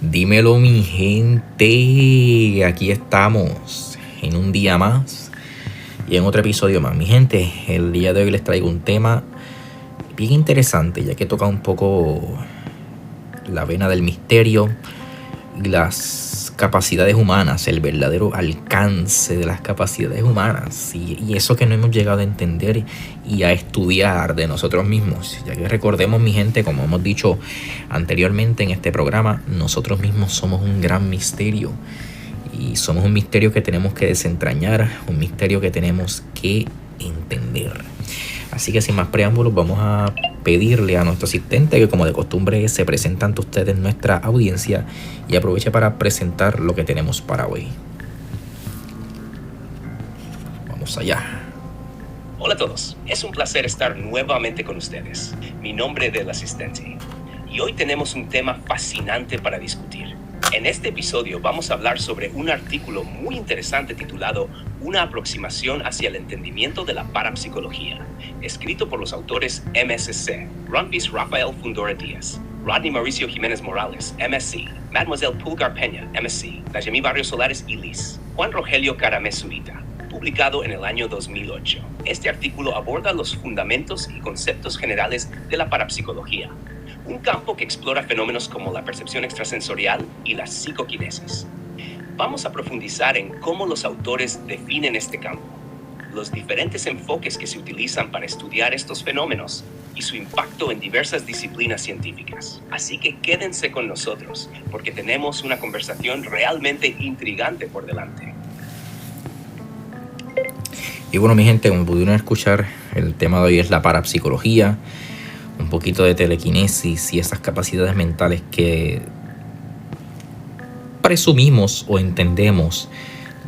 Dímelo, mi gente, aquí estamos en un día más y en otro episodio más. Mi gente, el día de hoy les traigo un tema bien interesante, ya que toca un poco la vena del misterio y las capacidades humanas, el verdadero alcance de las capacidades humanas y eso que no hemos llegado a entender y a estudiar de nosotros mismos, ya que recordemos, mi gente, como hemos dicho anteriormente en este programa, nosotros mismos somos un gran misterio y somos un misterio que tenemos que desentrañar, un misterio que tenemos que entender. Así que sin más preámbulos, vamos a pedirle a nuestro asistente que, como de costumbre, se presente ante ustedes nuestra audiencia y aproveche para presentar lo que tenemos para hoy. Vamos allá. Hola a todos, es un placer estar nuevamente con ustedes. Mi nombre es del asistente y hoy tenemos un tema fascinante para discutir. En este episodio vamos a hablar sobre un artículo muy interesante titulado Una aproximación hacia el entendimiento de la parapsicología, escrito por los autores MSC, Ronvis Rafael Fundora Díaz, Rodney Mauricio Jiménez Morales, MSc, Mademoiselle Pulgar Peña, MSc, Dayemi Barrios Solares y Liz, Juan Rogelio Caramezuita, publicado en el año 2008. Este artículo aborda los fundamentos y conceptos generales de la parapsicología, un campo que explora fenómenos como la percepción extrasensorial y la psicoquinesis. Vamos a profundizar en cómo los autores definen este campo, los diferentes enfoques que se utilizan para estudiar estos fenómenos y su impacto en diversas disciplinas científicas. Así que quédense con nosotros, porque tenemos una conversación realmente intrigante por delante. Y bueno, mi gente, como pudieron escuchar, el tema de hoy es la parapsicología, un poquito de telequinesis y esas capacidades mentales que presumimos o entendemos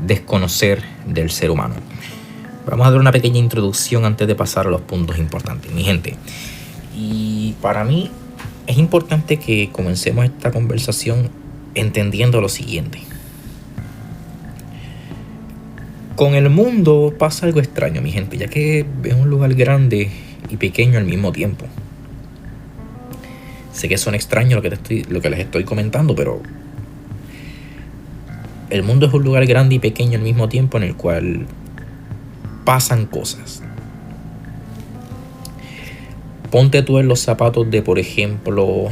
desconocer del ser humano. Vamos a dar una pequeña introducción antes de pasar a los puntos importantes, mi gente. Y para mí es importante que comencemos esta conversación entendiendo lo siguiente. Con el mundo pasa algo extraño, mi gente, ya que es un lugar grande y pequeño al mismo tiempo. Sé que suena extraño lo que les estoy comentando, pero el mundo es un lugar grande y pequeño al mismo tiempo en el cual pasan cosas. Ponte tú en los zapatos de, por ejemplo,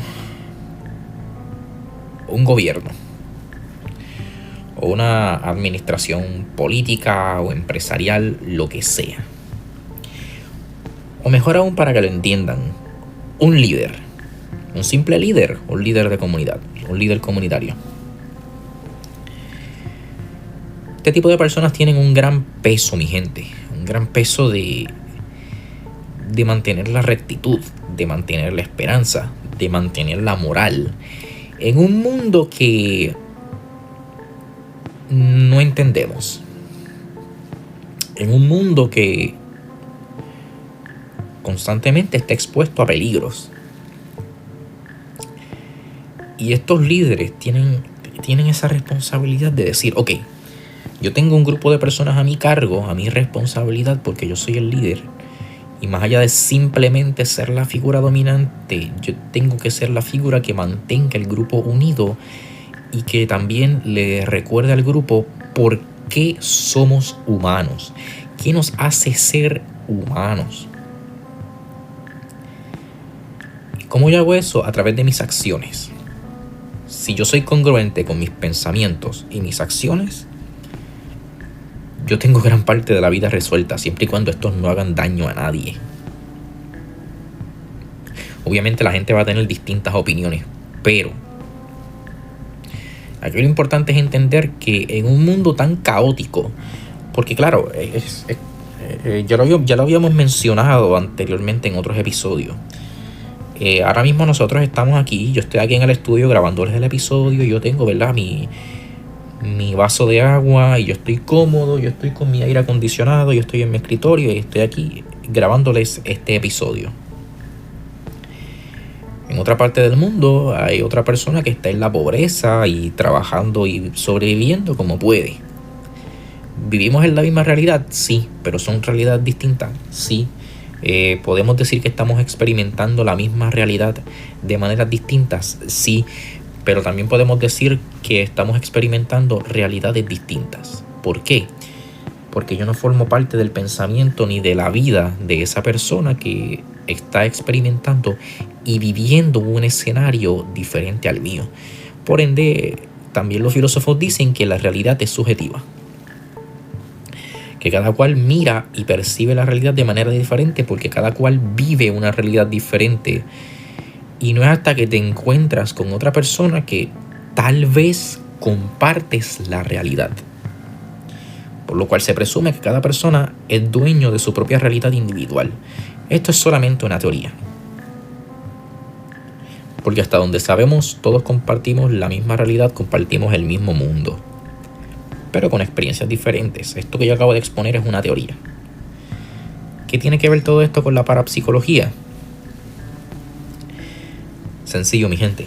un gobierno o una administración política o empresarial, lo que sea. O mejor aún, para que lo entiendan, un líder. Un simple líder, un líder de comunidad, un líder comunitario. Este tipo de personas tienen un gran peso, mi gente. Un gran peso de mantener la rectitud, de mantener la esperanza, de mantener la moral. En un mundo que no entendemos. En un mundo que constantemente está expuesto a peligros. Y estos líderes tienen esa responsabilidad de decir, ok, yo tengo un grupo de personas a mi cargo, a mi responsabilidad, porque yo soy el líder. Y más allá de simplemente ser la figura dominante, yo tengo que ser la figura que mantenga el grupo unido y que también le recuerde al grupo por qué somos humanos, qué nos hace ser humanos. ¿Cómo yo hago eso? A través de mis acciones. Si yo soy congruente con mis pensamientos y mis acciones, yo tengo gran parte de la vida resuelta, siempre y cuando estos no hagan daño a nadie. Obviamente la gente va a tener distintas opiniones, pero aquí lo importante es entender que en un mundo tan caótico, porque claro, ya lo habíamos mencionado anteriormente en otros episodios. Ahora mismo nosotros estamos aquí, yo estoy aquí en el estudio grabándoles el episodio y yo tengo, ¿verdad?, mi vaso de agua y yo estoy cómodo, yo estoy con mi aire acondicionado, yo estoy en mi escritorio y estoy aquí grabándoles este episodio. En otra parte del mundo hay otra persona que está en la pobreza y trabajando y sobreviviendo como puede. ¿Vivimos en la misma realidad? Sí, pero son realidades distintas, sí. Podemos decir que estamos experimentando la misma realidad de maneras distintas, sí, pero también podemos decir que estamos experimentando realidades distintas. ¿Por qué? Porque yo no formo parte del pensamiento ni de la vida de esa persona que está experimentando y viviendo un escenario diferente al mío. Por ende, también los filósofos dicen que la realidad es subjetiva, que cada cual mira y percibe la realidad de manera diferente porque cada cual vive una realidad diferente. Y no es hasta que te encuentras con otra persona que tal vez compartes la realidad. Por lo cual se presume que cada persona es dueño de su propia realidad individual. Esto es solamente una teoría. Porque hasta donde sabemos, todos compartimos la misma realidad, compartimos el mismo mundo, pero con experiencias diferentes. Esto que yo acabo de exponer es una teoría. ¿Qué tiene que ver todo esto con la parapsicología? Sencillo, mi gente.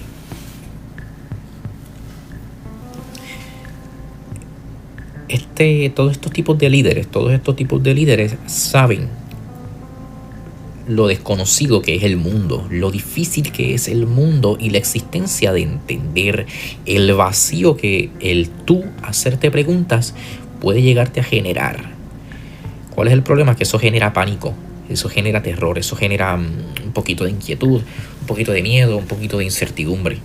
Todos estos tipos de líderes saben lo desconocido que es el mundo, lo difícil que es el mundo y la existencia de entender el vacío que el tú hacerte preguntas puede llegarte a generar. ¿Cuál es el problema? Que eso genera pánico, eso genera terror, eso genera un poquito de inquietud, un poquito de miedo, un poquito de incertidumbre.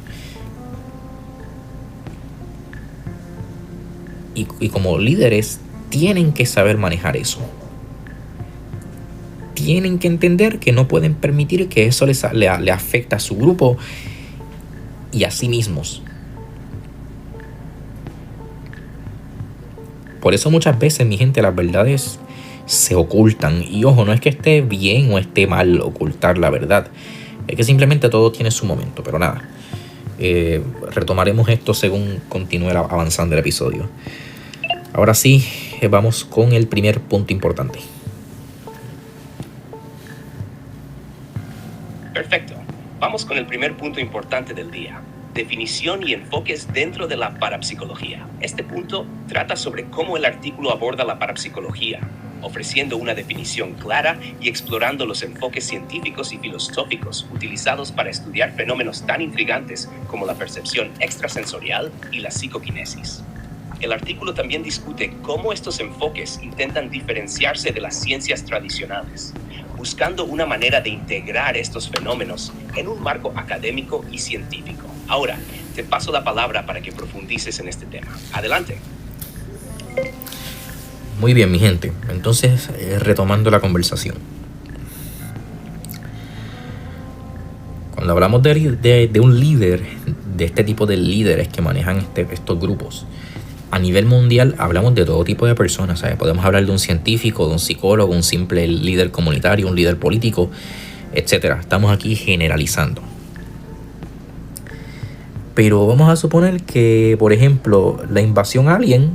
Y como líderes tienen que saber manejar eso. Tienen que entender que no pueden permitir que eso le afecte a su grupo y a sí mismos. Por eso muchas veces, mi gente, las verdades se ocultan. Y ojo, no es que esté bien o esté mal ocultar la verdad. Es que simplemente todo tiene su momento. Pero nada, retomaremos esto según continúe avanzando el episodio. Ahora sí, vamos con el primer punto importante. Perfecto. Vamos con el primer punto importante del día. Definición y enfoques dentro de la parapsicología. Este punto trata sobre cómo el artículo aborda la parapsicología, ofreciendo una definición clara y explorando los enfoques científicos y filosóficos utilizados para estudiar fenómenos tan intrigantes como la percepción extrasensorial y la psicoquinesis. El artículo también discute cómo estos enfoques intentan diferenciarse de las ciencias tradicionales, buscando una manera de integrar estos fenómenos en un marco académico y científico. Ahora, te paso la palabra para que profundices en este tema. Adelante. Muy bien, mi gente. Entonces, retomando la conversación. Cuando hablamos de un líder, de este tipo de líderes que manejan estos grupos, a nivel mundial hablamos de todo tipo de personas, ¿sabes? Podemos hablar de un científico, de un psicólogo, un simple líder comunitario, un líder político, etc. Estamos aquí generalizando. Pero vamos a suponer que, por ejemplo, la invasión alien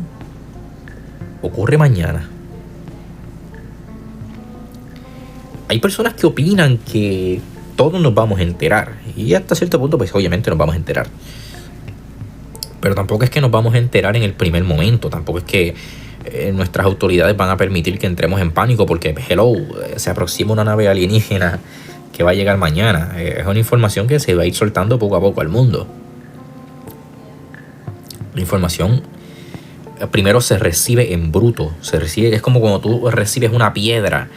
ocurre mañana. Hay personas que opinan que todos nos vamos a enterar. Y hasta cierto punto, pues obviamente nos vamos a enterar. Pero tampoco es que nos vamos a enterar en el primer momento. Tampoco es que nuestras autoridades van a permitir que entremos en pánico porque, hello, se aproxima una nave alienígena que va a llegar mañana. Es una información que se va a ir soltando poco a poco al mundo. La información primero se recibe en bruto. Es como cuando tú recibes una piedra,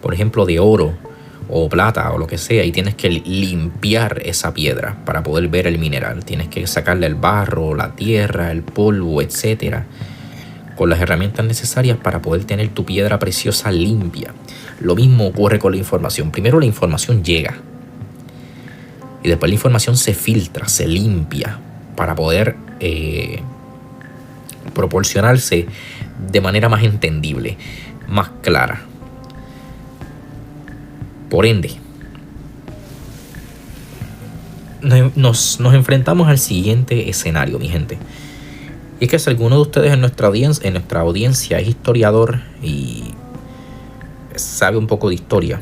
por ejemplo, de oro o plata o lo que sea, y tienes que limpiar esa piedra para poder ver el mineral. Tienes que sacarle el barro, la tierra, el polvo, etcétera, con las herramientas necesarias para poder tener tu piedra preciosa limpia. Lo mismo ocurre con la información. Primero la información llega y después la información se filtra, se limpia para poder proporcionarse de manera más entendible, más clara. Por ende, nos enfrentamos al siguiente escenario, mi gente. Y es que si alguno de ustedes en nuestra audiencia es historiador y sabe un poco de historia,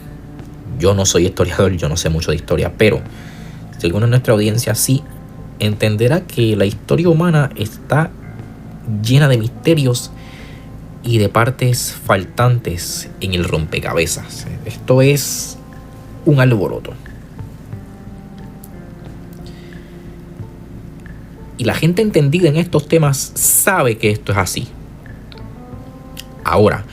yo no soy historiador, yo no sé mucho de historia, pero si alguno en nuestra audiencia sí, entenderá que la historia humana está llena de misterios y de partes faltantes en el rompecabezas. Esto es un alboroto. Y la gente entendida en estos temas sabe que esto es así. Ahora,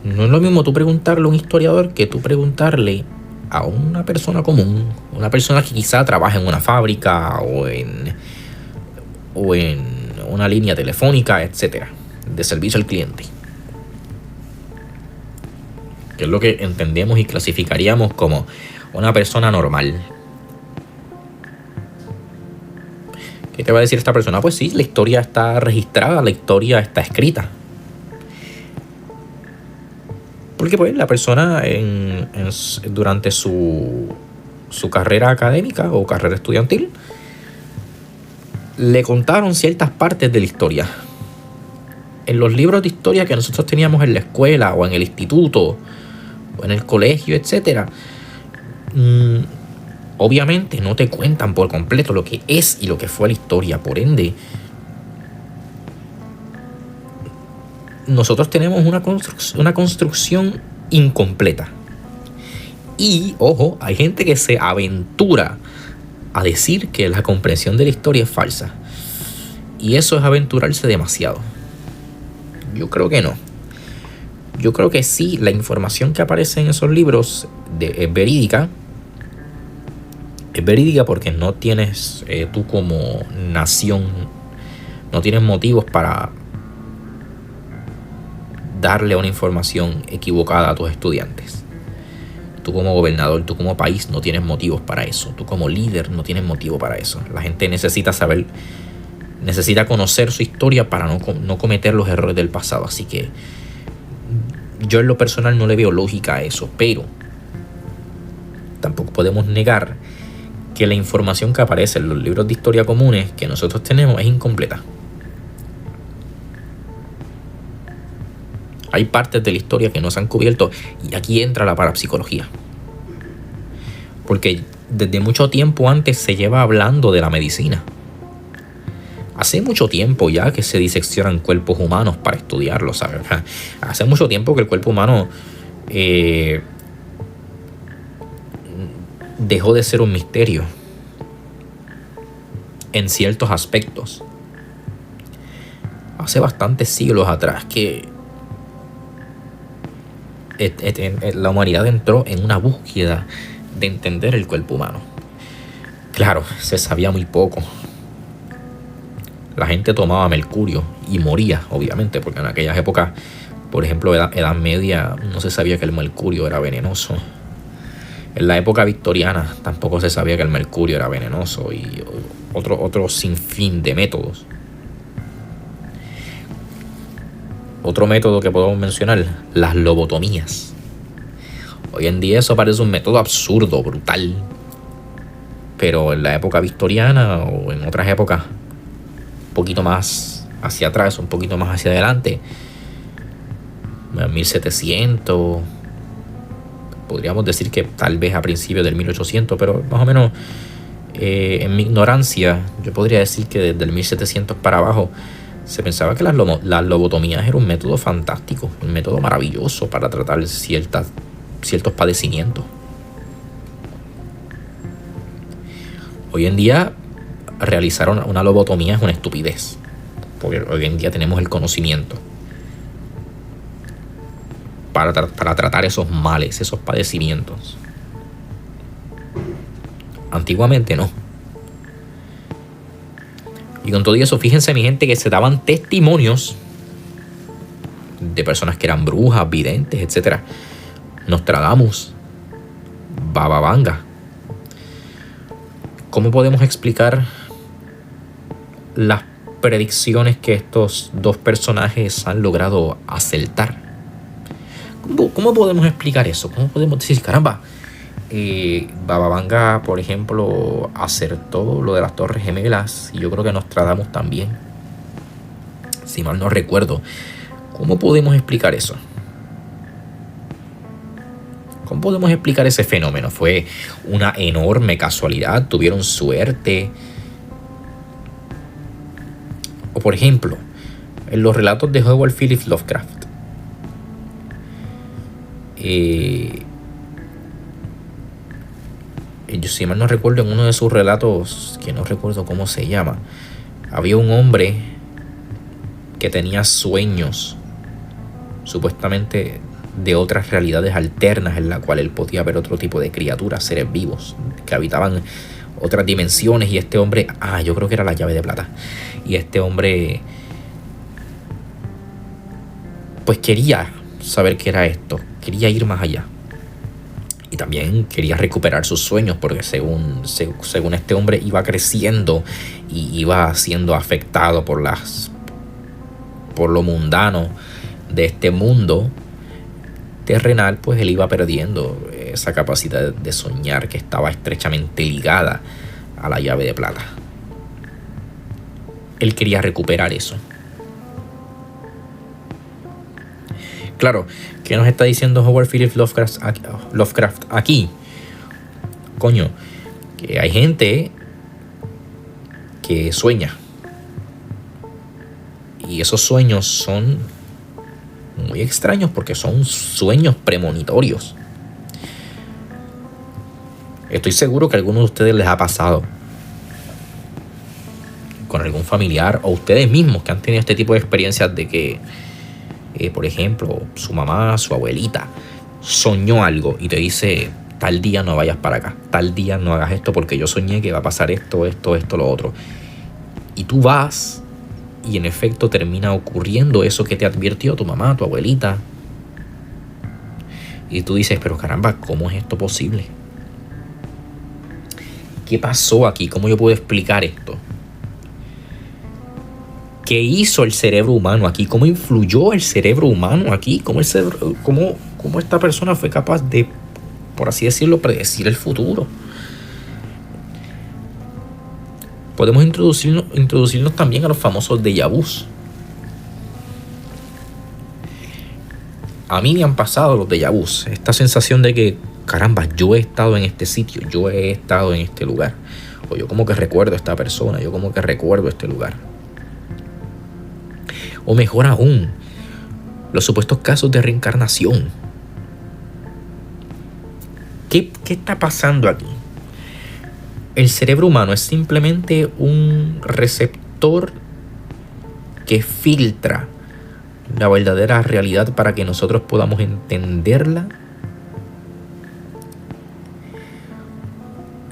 no es lo mismo tú preguntarle a un historiador que tú preguntarle a una persona común, una persona que quizá trabaja en una fábrica o en una línea telefónica, etcétera, de servicio al cliente, que es lo que entendemos y clasificaríamos como una persona normal. ¿Qué te va a decir esta persona? Pues sí, la historia está registrada, la historia está escrita. Porque pues la persona durante su carrera académica o carrera estudiantil le contaron ciertas partes de la historia. En los libros de historia que nosotros teníamos en la escuela o en el instituto o en el colegio, etcétera, obviamente no te cuentan por completo lo que es y lo que fue la historia. Por ende, nosotros tenemos una construcción incompleta. Y, ojo, hay gente que se aventura a decir que la comprensión de la historia es falsa. Y eso es aventurarse demasiado. Yo creo que no. Yo creo que sí, la información que aparece en esos libros es verídica. Es verídica porque no tienes, tú como nación, no tienes motivos para darle una información equivocada a tus estudiantes. Tú como gobernador, tú como país no tienes motivos para eso. Tú como líder no tienes motivo para eso. La gente necesita saber, necesita conocer su historia para no cometer los errores del pasado. Así que yo en lo personal no le veo lógica a eso, pero tampoco podemos negar que la información que aparece en los libros de historia comunes que nosotros tenemos es incompleta. Hay partes de la historia que no se han cubierto y aquí entra la parapsicología. Porque desde mucho tiempo antes se lleva hablando de la medicina. Hace mucho tiempo ya que se diseccionan cuerpos humanos para estudiarlos, ¿sabes? Hace mucho tiempo que el cuerpo humano dejó de ser un misterio en ciertos aspectos. Hace bastantes siglos atrás que la humanidad entró en una búsqueda de entender el cuerpo humano. Claro, se sabía muy poco. La gente tomaba mercurio y moría, obviamente, porque en aquellas épocas, por ejemplo, Edad Media, no se sabía que el mercurio era venenoso. En la época victoriana tampoco se sabía que el mercurio era venenoso y otro sinfín de métodos. Otro método que podemos mencionar, las lobotomías. Hoy en día eso parece un método absurdo, brutal. Pero en la época victoriana o en otras épocas, un poquito más hacia atrás, un poquito más hacia adelante, en 1700, podríamos decir que tal vez a principios del 1800, pero más o menos en mi ignorancia, yo podría decir que desde el 1700 para abajo se pensaba que las lobotomías era un método fantástico, un método maravilloso para tratar ciertos padecimientos. Hoy en día realizar una lobotomía es una estupidez, porque hoy en día tenemos el conocimiento para tratar esos males, esos padecimientos. Antiguamente no. Y con todo eso, fíjense mi gente que se daban testimonios de personas que eran brujas, videntes, etc. Nostradamus, Baba Vanga. ¿Cómo podemos explicar las predicciones que estos dos personajes han logrado acertar? ¿Cómo podemos explicar eso? ¿Cómo podemos decir, caramba, Baba Vanga, por ejemplo, acertó lo de las Torres Gemelas, y yo creo que Nostradamus también, si mal no recuerdo? ¿Cómo podemos explicar eso? ¿Cómo podemos explicar ese fenómeno? ¿Fue una enorme casualidad? ¿Tuvieron suerte? O por ejemplo, en los relatos de Howard Phillips Lovecraft, yo si mal no recuerdo, en uno de sus relatos, que no recuerdo cómo se llama, había un hombre que tenía sueños, supuestamente de otras realidades alternas en la cual él podía ver otro tipo de criaturas, seres vivos, que habitaban otras dimensiones. Y este hombre, yo creo que era la llave de plata. Y este hombre, pues quería saber qué era esto, quería ir más allá. Y también quería recuperar sus sueños, porque según este hombre iba creciendo y iba siendo afectado por lo mundano de este mundo terrenal, pues él iba perdiendo esa capacidad de soñar que estaba estrechamente ligada a la llave de plata. Él quería recuperar eso. Claro, ¿qué nos está diciendo Howard Phillips Lovecraft aquí? Coño, que hay gente que sueña. Y esos sueños son muy extraños porque son sueños premonitorios. Estoy seguro que a algunos de ustedes les ha pasado con algún familiar o ustedes mismos que han tenido este tipo de experiencias de que, por ejemplo, su mamá, su abuelita soñó algo y te dice: tal día no vayas para acá, tal día no hagas esto porque yo soñé que va a pasar esto, lo otro. Y tú vas y en efecto termina ocurriendo eso que te advirtió tu mamá, tu abuelita. Y tú dices: pero caramba, ¿cómo es esto posible? ¿Qué pasó aquí? ¿Cómo yo puedo explicar esto? ¿Qué hizo el cerebro humano aquí? ¿Cómo influyó el cerebro humano aquí? ¿Cómo esta persona fue capaz de, por así decirlo, predecir el futuro? Podemos introducirnos también a los famosos déjà vus. A mí me han pasado los déjà vus. Esta sensación de que, caramba, yo he estado en este sitio, yo he estado en este lugar. O yo como que recuerdo a esta persona, yo como que recuerdo este lugar. O mejor aún, los supuestos casos de reencarnación. ¿Qué está pasando aquí? El cerebro humano es simplemente un receptor que filtra la verdadera realidad para que nosotros podamos entenderla.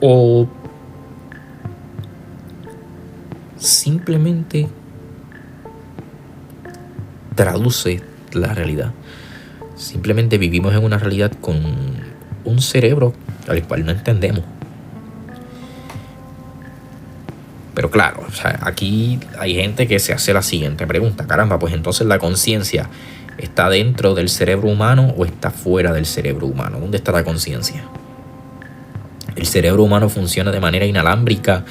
O simplemente traduce la realidad. Simplemente vivimos en una realidad con un cerebro al cual no entendemos. Pero claro, o sea, aquí hay gente que se hace la siguiente pregunta: caramba, pues entonces la conciencia ¿está dentro del cerebro humano o está fuera del cerebro humano? ¿Dónde está la conciencia? ¿El cerebro humano funciona de manera inalámbrica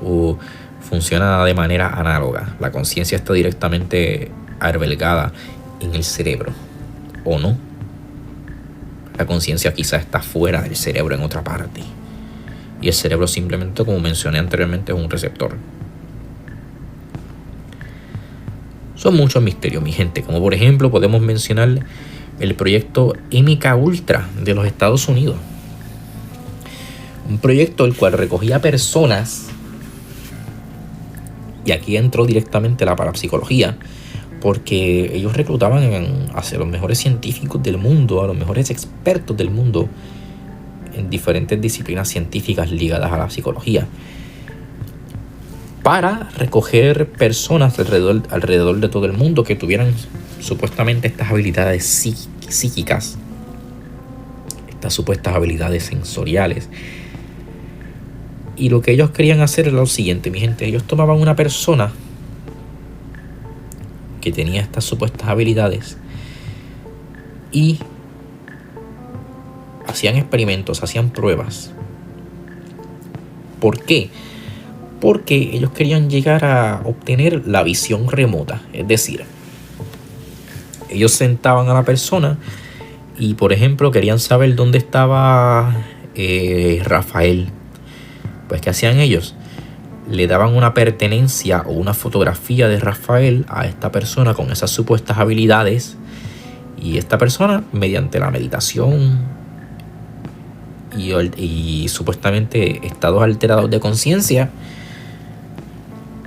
o funciona de manera análoga? ¿La conciencia está directamente albergada en el cerebro o no? La conciencia quizá está fuera del cerebro, en otra parte. Y el cerebro simplemente, como mencioné anteriormente, es un receptor. Son muchos misterios, mi gente. Como por ejemplo podemos mencionar el proyecto MK Ultra de los Estados Unidos. Un proyecto el cual recogía personas. Y aquí entró directamente la parapsicología. Porque ellos reclutaban hacia los mejores científicos del mundo, a los mejores expertos del mundo en diferentes disciplinas científicas ligadas a la psicología, para recoger personas alrededor de todo el mundo que tuvieran supuestamente estas habilidades psíquicas, estas supuestas habilidades sensoriales. Y lo que ellos querían hacer era lo siguiente, mi gente: ellos tomaban una persona que tenía estas supuestas habilidades y hacían experimentos, hacían pruebas. ¿Por qué? Porque ellos querían llegar a obtener la visión remota. Es decir, ellos sentaban a la persona y, por ejemplo, querían saber dónde estaba Rafael. Pues, ¿qué hacían ellos? Le daban una pertenencia o una fotografía de Rafael a esta persona con esas supuestas habilidades, y esta persona, mediante la meditación y supuestamente estados alterados de conciencia,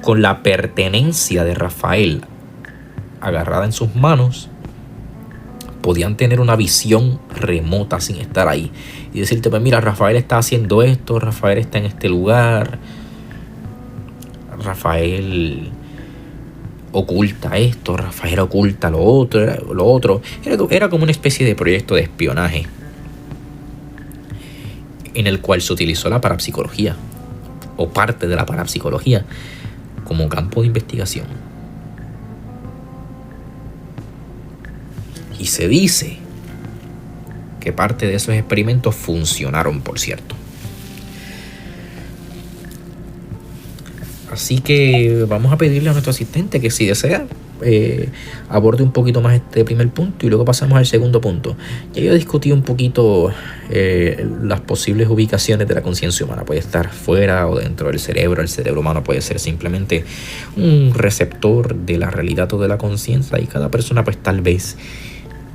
con la pertenencia de Rafael agarrada en sus manos, podían tener una visión remota sin estar ahí y decirte, pues mira, Rafael está haciendo esto, Rafael está en este lugar, Rafael oculta esto, Rafael oculta lo otro. Era como una especie de proyecto de espionaje en el cual se utilizó la parapsicología o parte de la parapsicología como campo de investigación. Y se dice que parte de esos experimentos funcionaron, por cierto. Así que vamos a pedirle a nuestro asistente que, si desea, aborde un poquito más este primer punto y luego pasamos al segundo punto. Ya yo discutí un poquito las posibles ubicaciones de la conciencia humana. Puede estar fuera o dentro del cerebro. El cerebro humano puede ser simplemente un receptor de la realidad o de la conciencia, y cada persona pues tal vez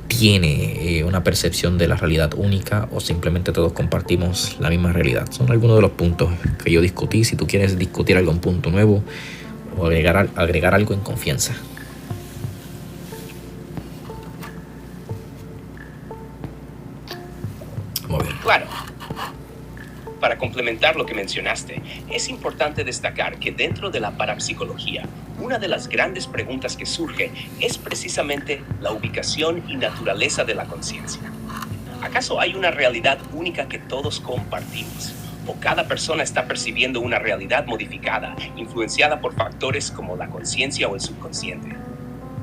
tiene una percepción de la realidad única, o simplemente todos compartimos la misma realidad. Son algunos de los puntos que yo discutí. Si tú quieres discutir algún punto nuevo o agregar algo, en confianza. Vamos a ver. Claro. Para complementar lo que mencionaste, es importante destacar que dentro de la parapsicología, una de las grandes preguntas que surge es precisamente la ubicación y naturaleza de la conciencia. ¿Acaso hay una realidad única que todos compartimos? ¿O cada persona está percibiendo una realidad modificada, influenciada por factores como la conciencia o el subconsciente?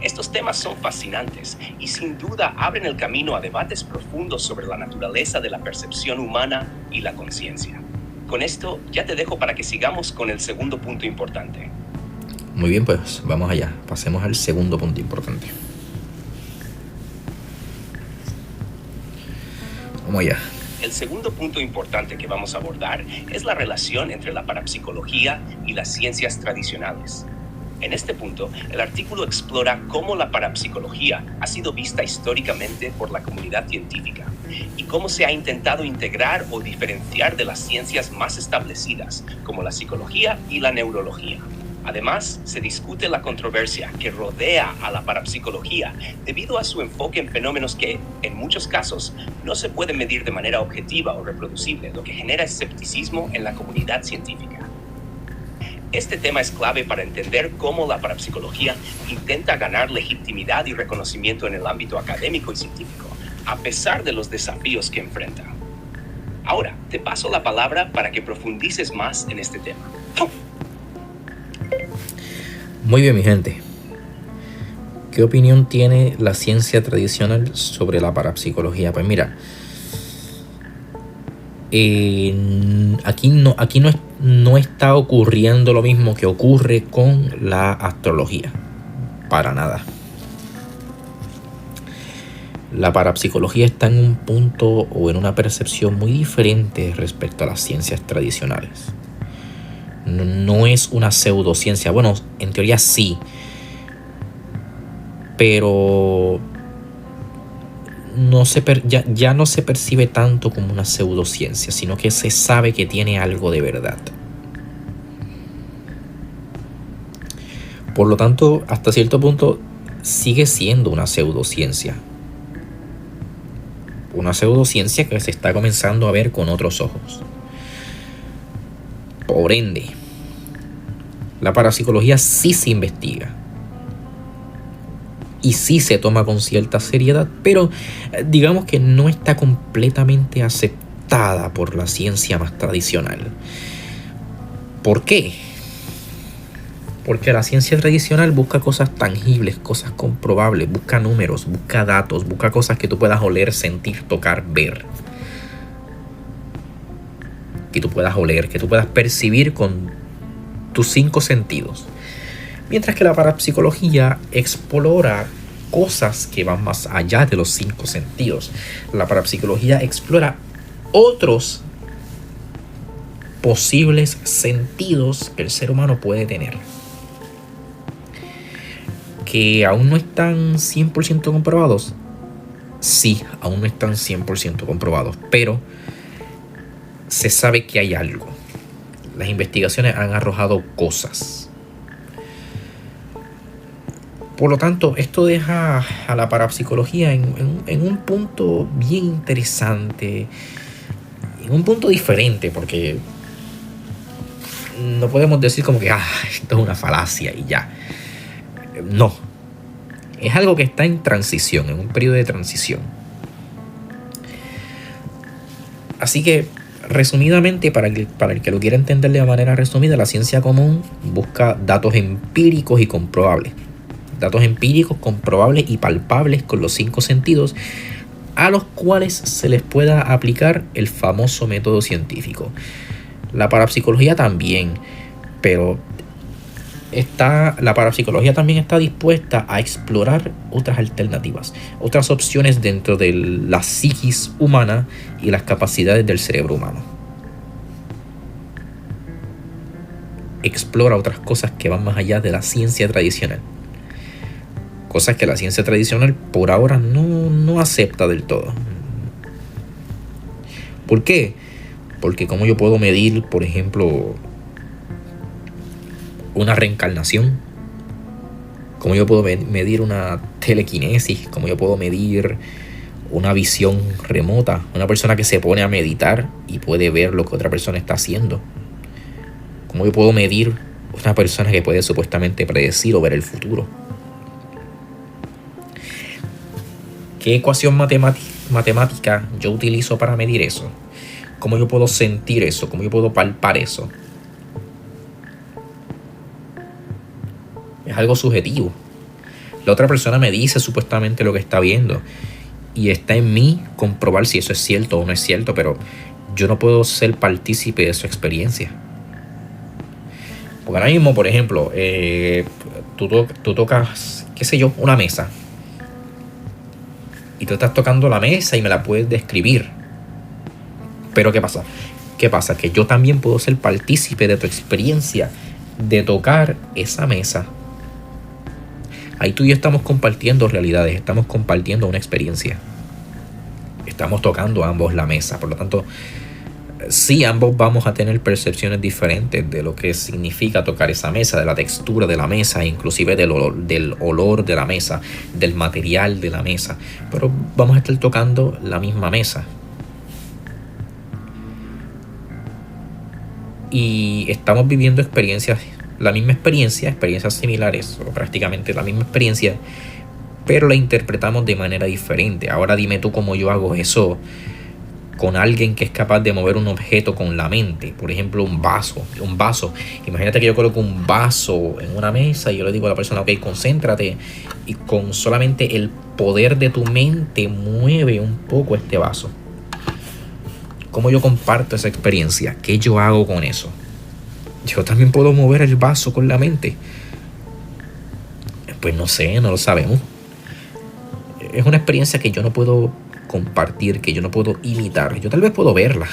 Estos temas son fascinantes y sin duda abren el camino a debates profundos sobre la naturaleza de la percepción humana y la conciencia. Con esto ya te dejo para que sigamos con el segundo punto importante. Muy bien, pues vamos allá. Pasemos al segundo punto importante. Vamos allá. El segundo punto importante que vamos a abordar es la relación entre la parapsicología y las ciencias tradicionales. En este punto, el artículo explora cómo la parapsicología ha sido vista históricamente por la comunidad científica y cómo se ha intentado integrar o diferenciar de las ciencias más establecidas, como la psicología y la neurología. Además, se discute la controversia que rodea a la parapsicología debido a su enfoque en fenómenos que, en muchos casos, no se pueden medir de manera objetiva o reproducible, lo que genera escepticismo en la comunidad científica. Este tema es clave para entender cómo la parapsicología intenta ganar legitimidad y reconocimiento en el ámbito académico y científico, a pesar de los desafíos que enfrenta. Ahora, te paso la palabra para que profundices más en este tema. Muy bien, mi gente. ¿Qué opinión tiene la ciencia tradicional sobre la parapsicología? Pues mira, aquí no está ocurriendo lo mismo que ocurre con la astrología. Para nada. La parapsicología está en un punto o en una percepción muy diferente respecto a las ciencias tradicionales. No es una pseudociencia. Bueno, en teoría sí, pero ya no se percibe tanto como una pseudociencia, sino que se sabe que tiene algo de verdad. Por lo tanto, hasta cierto punto sigue siendo una pseudociencia. Una pseudociencia que se está comenzando a ver con otros ojos. Por ende, la parapsicología sí se investiga y sí se toma con cierta seriedad, pero digamos que no está completamente aceptada por la ciencia más tradicional. ¿Por qué? Porque la ciencia tradicional busca cosas tangibles, cosas comprobables, busca números, busca datos, busca cosas que tú puedas oler, sentir, tocar, ver. Que tú puedas oler, que tú puedas percibir con tus 5 sentidos. Mientras que la parapsicología explora cosas que van más allá de los 5 sentidos. La parapsicología explora otros posibles sentidos que el ser humano puede tener, que aún no están 100% comprobados. Sí, aún no están 100% comprobados, pero se sabe que hay algo. Las investigaciones han arrojado cosas Por lo tanto, esto deja a la parapsicología en un punto bien interesante, en un punto diferente, porque no podemos decir como que esto es una falacia y ya. No, es algo que está en transición, en un periodo de transición. Así que, resumidamente, para el que lo quiera entender de manera resumida, la ciencia común busca datos empíricos y comprobables. Datos empíricos, comprobables y palpables con los 5 sentidos, a los cuales se les pueda aplicar el famoso método científico. La parapsicología también, pero la parapsicología también está dispuesta a explorar otras alternativas, otras opciones dentro de la psiquis humana y las capacidades del cerebro humano. Explora otras cosas que van más allá de la ciencia tradicional. Cosas que la ciencia tradicional por ahora no acepta del todo. ¿Por qué? Porque ¿cómo yo puedo medir, por ejemplo, una reencarnación? ¿Cómo yo puedo medir una telequinesis? ¿Cómo yo puedo medir una visión remota? Una persona que se pone a meditar y puede ver lo que otra persona está haciendo. ¿Cómo yo puedo medir una persona que puede supuestamente predecir o ver el futuro? ¿Qué ecuación matemática yo utilizo para medir eso? ¿Cómo yo puedo sentir eso? ¿Cómo yo puedo palpar eso? Es algo subjetivo. La otra persona me dice supuestamente lo que está viendo y está en mí comprobar si eso es cierto o no es cierto, pero yo no puedo ser partícipe de su experiencia. Porque ahora mismo, por ejemplo, tú tocas, qué sé yo, una mesa. Y tú estás tocando la mesa y me la puedes describir. Pero ¿qué pasa? Que yo también puedo ser partícipe de tu experiencia de tocar esa mesa. Ahí tú y yo estamos compartiendo realidades, estamos compartiendo una experiencia. Estamos tocando ambos la mesa. Por lo tanto, sí, ambos vamos a tener percepciones diferentes de lo que significa tocar esa mesa, de la textura de la mesa, inclusive del olor de la mesa, del material de la mesa. Pero vamos a estar tocando la misma mesa. Y estamos viviendo experiencias similares, o prácticamente la misma experiencia, pero la interpretamos de manera diferente. Ahora dime tú cómo yo hago eso con alguien que es capaz de mover un objeto con la mente. Por ejemplo, un vaso. Imagínate que yo coloco un vaso en una mesa y yo le digo a la persona, ok, concéntrate, y con solamente el poder de tu mente mueve un poco este vaso. ¿Cómo yo comparto esa experiencia? ¿Qué yo hago con eso? Yo también puedo mover el vaso con la mente. Pues no sé, no lo sabemos. Es una experiencia que yo no puedo compartir, que yo no puedo imitar. Yo tal vez puedo verla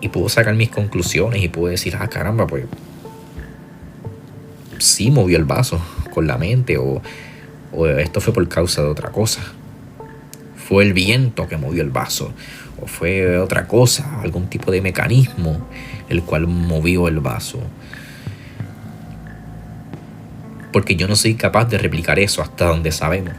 y puedo sacar mis conclusiones y puedo decir, caramba, pues sí movió el vaso con la mente, o esto fue por causa de otra cosa. Fue el viento que movió el vaso, o fue otra cosa, algún tipo de mecanismo el cual movió el vaso. Porque yo no soy capaz de replicar eso hasta donde sabemos.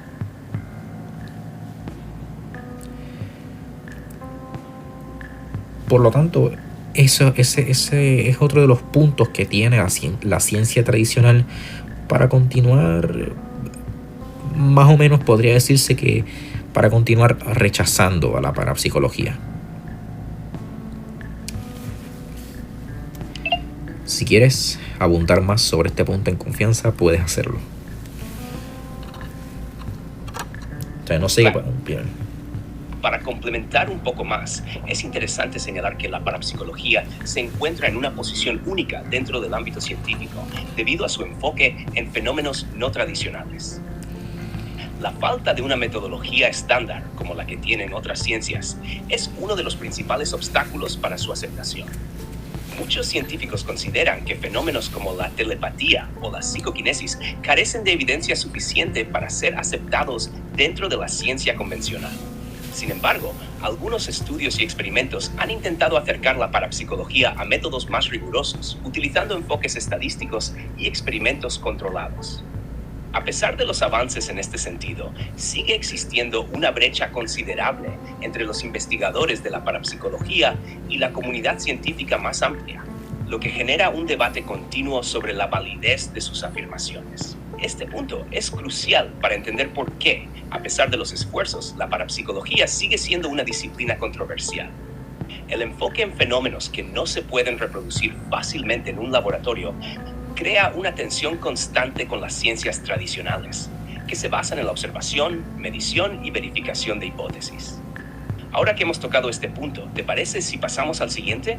Por lo tanto, ese es otro de los puntos que tiene la ciencia tradicional para continuar, más o menos podría decirse que para continuar rechazando a la parapsicología. Si quieres abundar más sobre este punto en confianza, puedes hacerlo. O sea, no sé. Para complementar un poco más, es interesante señalar que la parapsicología se encuentra en una posición única dentro del ámbito científico debido a su enfoque en fenómenos no tradicionales. La falta de una metodología estándar como la que tienen otras ciencias es uno de los principales obstáculos para su aceptación. Muchos científicos consideran que fenómenos como la telepatía o la psicoquinesis carecen de evidencia suficiente para ser aceptados dentro de la ciencia convencional. Sin embargo, algunos estudios y experimentos han intentado acercar la parapsicología a métodos más rigurosos, utilizando enfoques estadísticos y experimentos controlados. A pesar de los avances en este sentido, sigue existiendo una brecha considerable entre los investigadores de la parapsicología y la comunidad científica más amplia, lo que genera un debate continuo sobre la validez de sus afirmaciones. Este punto es crucial para entender por qué, a pesar de los esfuerzos, la parapsicología sigue siendo una disciplina controversial. El enfoque en fenómenos que no se pueden reproducir fácilmente en un laboratorio crea una tensión constante con las ciencias tradicionales, que se basan en la observación, medición y verificación de hipótesis. Ahora que hemos tocado este punto, ¿te parece si pasamos al siguiente?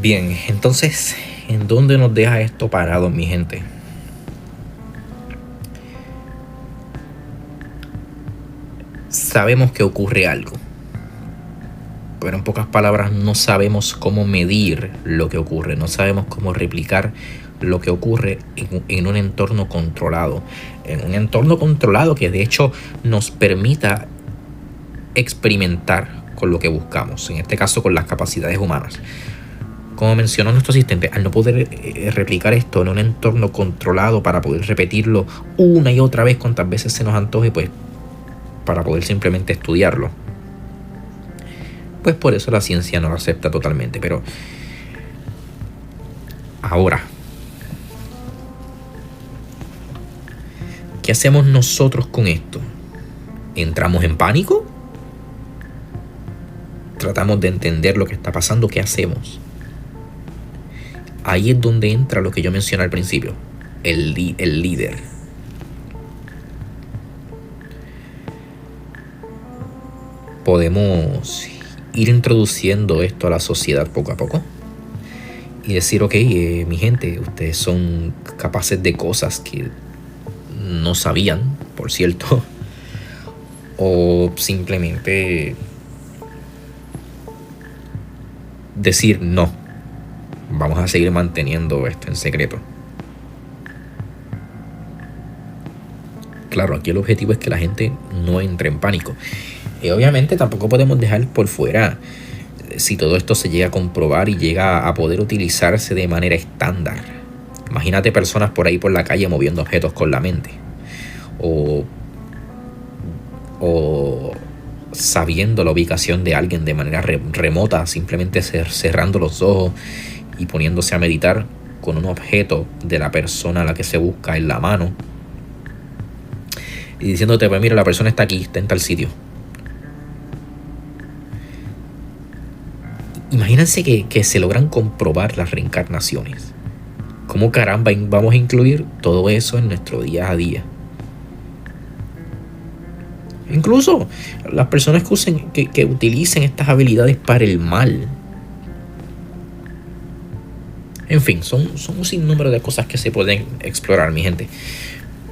Bien, entonces, ¿en dónde nos deja esto parado, mi gente? Sabemos que ocurre algo, pero en pocas palabras no sabemos cómo medir lo que ocurre, no sabemos cómo replicar lo que ocurre en un entorno controlado. En un entorno controlado que de hecho nos permita experimentar con lo que buscamos, en este caso con las capacidades humanas. Como mencionó nuestro asistente, al no poder replicar esto en un entorno controlado para poder repetirlo una y otra vez cuantas veces se nos antoje, pues para poder simplemente estudiarlo, pues por eso la ciencia no lo acepta totalmente. Pero ahora, ¿qué hacemos nosotros con esto? ¿Entramos en pánico? ¿Tratamos de entender lo que está pasando? ¿Qué hacemos? Ahí es donde entra lo que yo mencioné al principio, el líder. Podemos ir introduciendo esto a la sociedad poco a poco y decir, ok, mi gente, ustedes son capaces de cosas que no sabían, por cierto, o simplemente decir no, vamos a seguir manteniendo esto en secreto. Claro, aquí el objetivo es que la gente no entre en pánico. Y obviamente tampoco podemos dejar por fuera si todo esto se llega a comprobar y llega a poder utilizarse de manera estándar. Imagínate personas por ahí por la calle moviendo objetos con la mente. O sabiendo la ubicación de alguien de manera remota, simplemente cerrando los ojos y poniéndose a meditar con un objeto de la persona a la que se busca en la mano. Y diciéndote, pues mira, la persona está aquí, está en tal sitio. Imagínense que se logran comprobar las reencarnaciones. ¿Cómo caramba vamos a incluir todo eso en nuestro día a día? Incluso las personas que utilicen estas habilidades para el mal. En fin, son un sinnúmero de cosas que se pueden explorar, mi gente.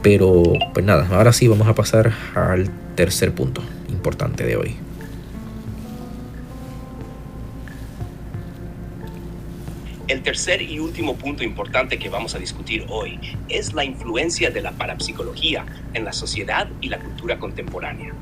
Pero, pues nada, ahora sí vamos a pasar al tercer punto importante de hoy. El tercer y último punto importante que vamos a discutir hoy es la influencia de la parapsicología en la sociedad y la cultura contemporánea.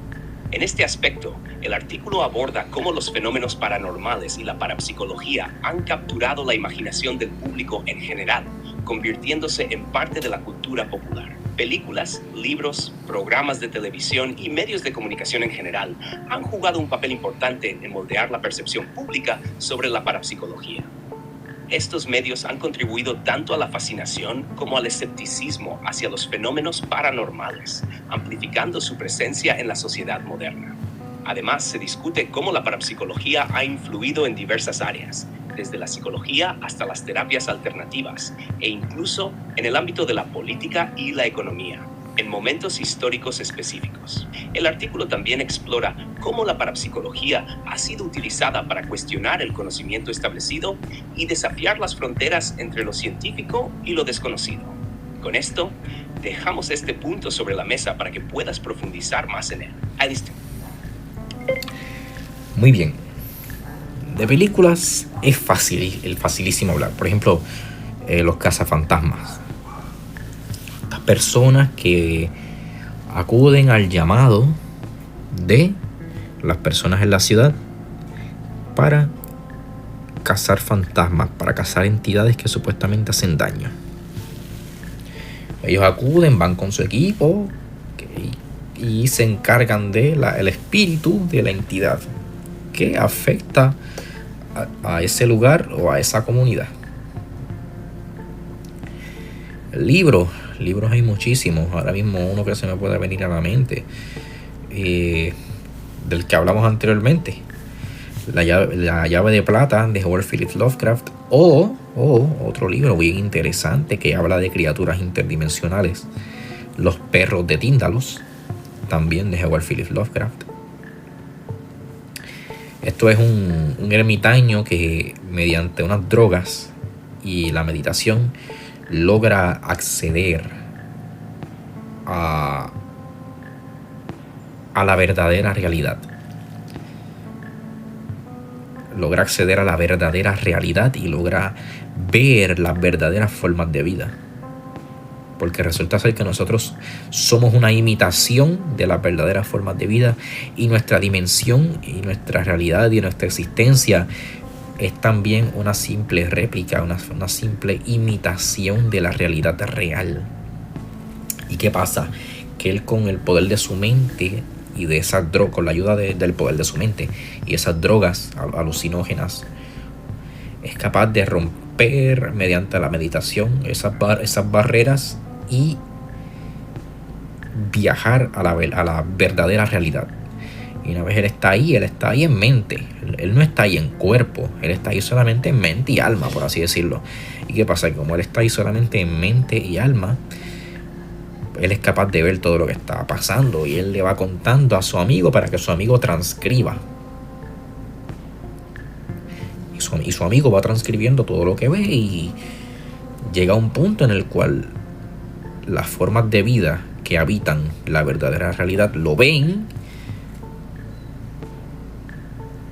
En este aspecto, el artículo aborda cómo los fenómenos paranormales y la parapsicología han capturado la imaginación del público en general, convirtiéndose en parte de la cultura popular. Películas, libros, programas de televisión y medios de comunicación en general han jugado un papel importante en moldear la percepción pública sobre la parapsicología. Estos medios han contribuido tanto a la fascinación como al escepticismo hacia los fenómenos paranormales, amplificando su presencia en la sociedad moderna. Además, se discute cómo la parapsicología ha influido en diversas áreas, desde la psicología hasta las terapias alternativas, e incluso en el ámbito de la política y la economía, en momentos históricos específicos. El artículo también explora cómo la parapsicología ha sido utilizada para cuestionar el conocimiento establecido y desafiar las fronteras entre lo científico y lo desconocido. Con esto, dejamos este punto sobre la mesa para que puedas profundizar más en él. Ahí listo. Muy bien. De películas es facilísimo hablar. Por ejemplo, los cazafantasmas. Personas que acuden al llamado de las personas en la ciudad para cazar fantasmas, para cazar entidades que supuestamente hacen daño. Ellos acuden, van con su equipo y se encargan del espíritu de la entidad que afecta a ese lugar o a esa comunidad. Libros hay muchísimos. Ahora mismo uno que se me puede venir a la mente, del que hablamos anteriormente, La llave de plata de Howard Phillips Lovecraft, o otro libro bien interesante que habla de criaturas interdimensionales, Los perros de Tíndalos, también de Howard Phillips Lovecraft. Esto es un ermitaño que mediante unas drogas y la meditación logra acceder a la verdadera realidad. Logra acceder a la verdadera realidad y logra ver las verdaderas formas de vida. Porque resulta ser que nosotros somos una imitación de las verdaderas formas de vida, y nuestra dimensión y nuestra realidad y nuestra existencia es también una simple réplica, una simple imitación de la realidad real. ¿Y qué pasa? Que él, con el poder de su mente y de esas drogas, con la ayuda del poder de su mente y esas drogas alucinógenas, es capaz de romper mediante la meditación esas barreras y viajar a la verdadera realidad. Y una vez él está ahí en mente. Él no está ahí en cuerpo, él está ahí solamente en mente y alma, por así decirlo. ¿Y qué pasa? Que como él está ahí solamente en mente y alma, él es capaz de ver todo lo que está pasando, y él le va contando a su amigo para que su amigo transcriba. Y su amigo va transcribiendo todo lo que ve, y llega a un punto en el cual las formas de vida que habitan la verdadera realidad lo ven,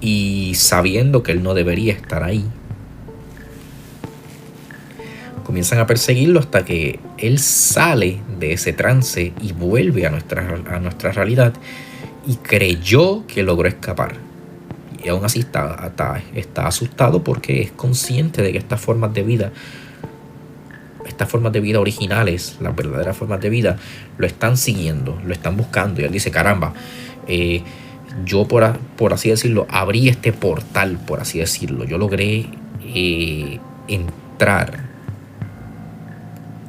y sabiendo que él no debería estar ahí, comienzan a perseguirlo hasta que él sale de ese trance y vuelve a nuestra realidad, y creyó que logró escapar. Y aún así está asustado, porque es consciente de que estas formas de vida originales, las verdaderas formas de vida, lo están siguiendo, lo están buscando. Y él dice: caramba, yo por así decirlo, abrí este portal, por así decirlo. Yo logré entrar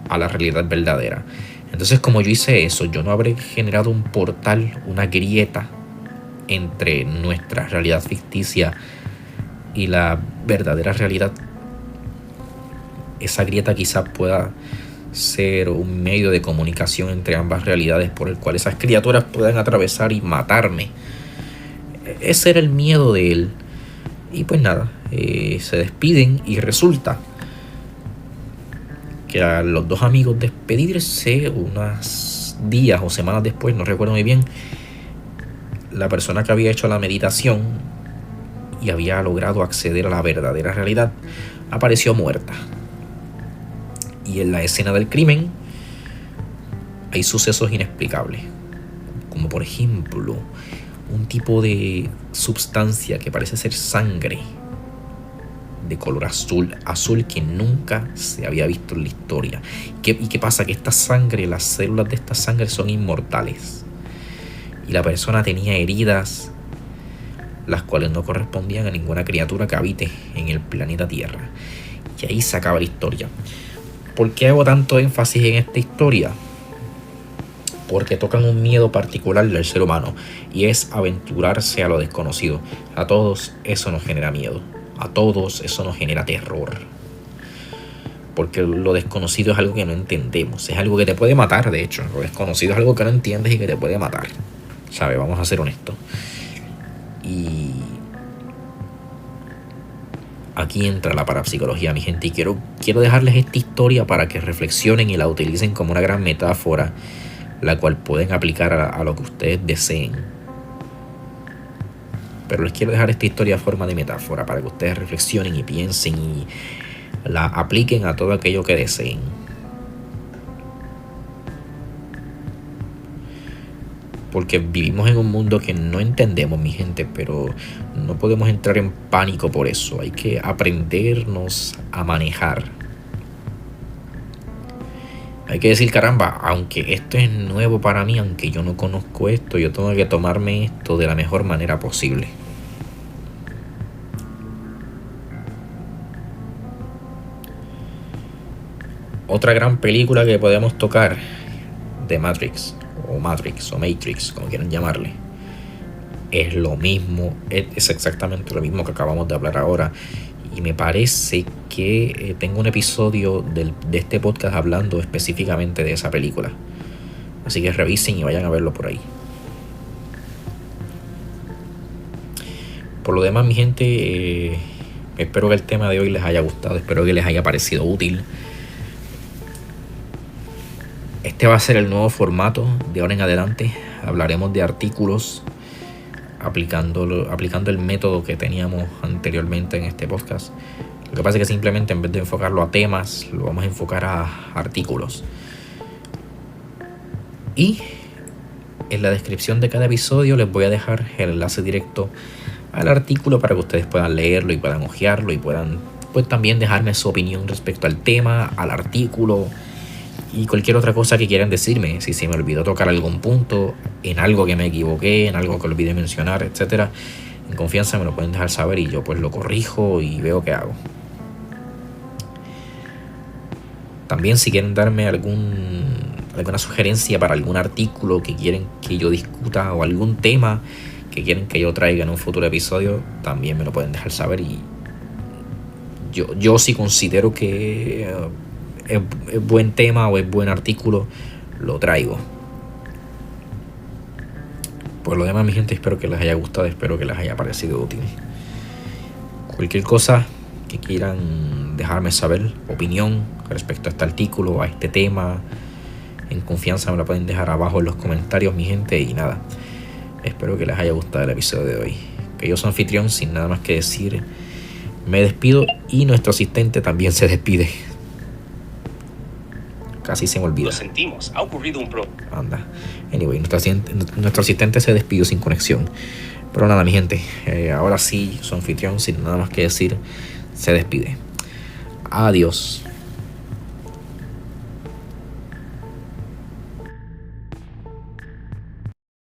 a la realidad verdadera. Entonces, como yo hice eso, yo no habré generado un portal, una grieta entre nuestra realidad ficticia y la verdadera realidad. Esa grieta quizás pueda ser un medio de comunicación entre ambas realidades, por el cual esas criaturas puedan atravesar y matarme. Ese era el miedo de él. Y pues nada, se despiden, y resulta que a los dos amigos despedirse unos días o semanas después, no recuerdo muy bien, la persona que había hecho la meditación y había logrado acceder a la verdadera realidad apareció muerta. Y en la escena del crimen hay sucesos inexplicables, como por ejemplo un tipo de sustancia que parece ser sangre de color azul que nunca se había visto en la historia. ¿Y qué pasa? Que esta sangre, las células de esta sangre son inmortales, y la persona tenía heridas las cuales no correspondían a ninguna criatura que habite en el planeta Tierra. Y ahí se acaba la historia. ¿Por qué hago tanto énfasis en esta historia? Porque tocan un miedo particular del ser humano, y es aventurarse a lo desconocido. A todos eso nos genera miedo, a todos eso nos genera terror, porque lo desconocido es algo que no entendemos, es algo que te puede matar. De hecho, lo desconocido es algo que no entiendes y que te puede matar, ¿sabes? Vamos a ser honestos. Y aquí entra la parapsicología, mi gente, y quiero dejarles esta historia para que reflexionen y la utilicen como una gran metáfora, la cual pueden aplicar a lo que ustedes deseen. Pero les quiero dejar esta historia a forma de metáfora para que ustedes reflexionen y piensen y la apliquen a todo aquello que deseen. porque vivimos en un mundo que no entendemos, mi gente, pero no podemos entrar en pánico por eso. Hay que aprendernos a manejar. Hay que decir, caramba, aunque esto es nuevo para mí, aunque yo no conozco esto, yo tengo que tomarme esto de la mejor manera posible. Otra gran película que podemos tocar, de Matrix, como quieran llamarle, es lo mismo, es exactamente lo mismo que acabamos de hablar ahora. Y me parece que tengo un episodio de este podcast hablando específicamente de esa película. Así que revisen y vayan a verlo por ahí. Por lo demás, mi gente, espero que el tema de hoy les haya gustado. Espero que les haya parecido útil. Este va a ser el nuevo formato de ahora en adelante. Hablaremos de artículos aplicando el método que teníamos anteriormente en este podcast. Lo que pasa es que simplemente en vez de enfocarlo a temas, lo vamos a enfocar a artículos. Y en la descripción de cada episodio les voy a dejar el enlace directo al artículo para que ustedes puedan leerlo y puedan hojearlo y puedan pues también dejarme su opinión respecto al tema, al artículo y cualquier otra cosa que quieran decirme. Si se me olvidó tocar algún punto, en algo que me equivoqué, en algo que olvidé mencionar, etcétera, en confianza me lo pueden dejar saber y yo pues lo corrijo y veo qué hago. También si quieren darme alguna sugerencia para algún artículo que quieren que yo discuta o algún tema que quieren que yo traiga en un futuro episodio, también me lo pueden dejar saber y yo si considero que es buen tema o es buen artículo, lo traigo. Por lo demás, mi gente, espero que les haya gustado, espero que les haya parecido útil. Cualquier cosa que quieran dejarme saber, opinión respecto a este artículo, a este tema, en confianza me lo pueden dejar abajo en los comentarios, mi gente. Y nada, espero que les haya gustado el episodio de hoy. Que yo soy anfitrión, sin nada más que decir, me despido y nuestro asistente también se despide. Casi se me olvida. Lo sentimos, ha ocurrido un problema. Anda. Anyway, nuestro asistente se despidió sin conexión. Pero nada, mi gente, ahora sí, su anfitrión, sin nada más que decir, se despide. Adiós.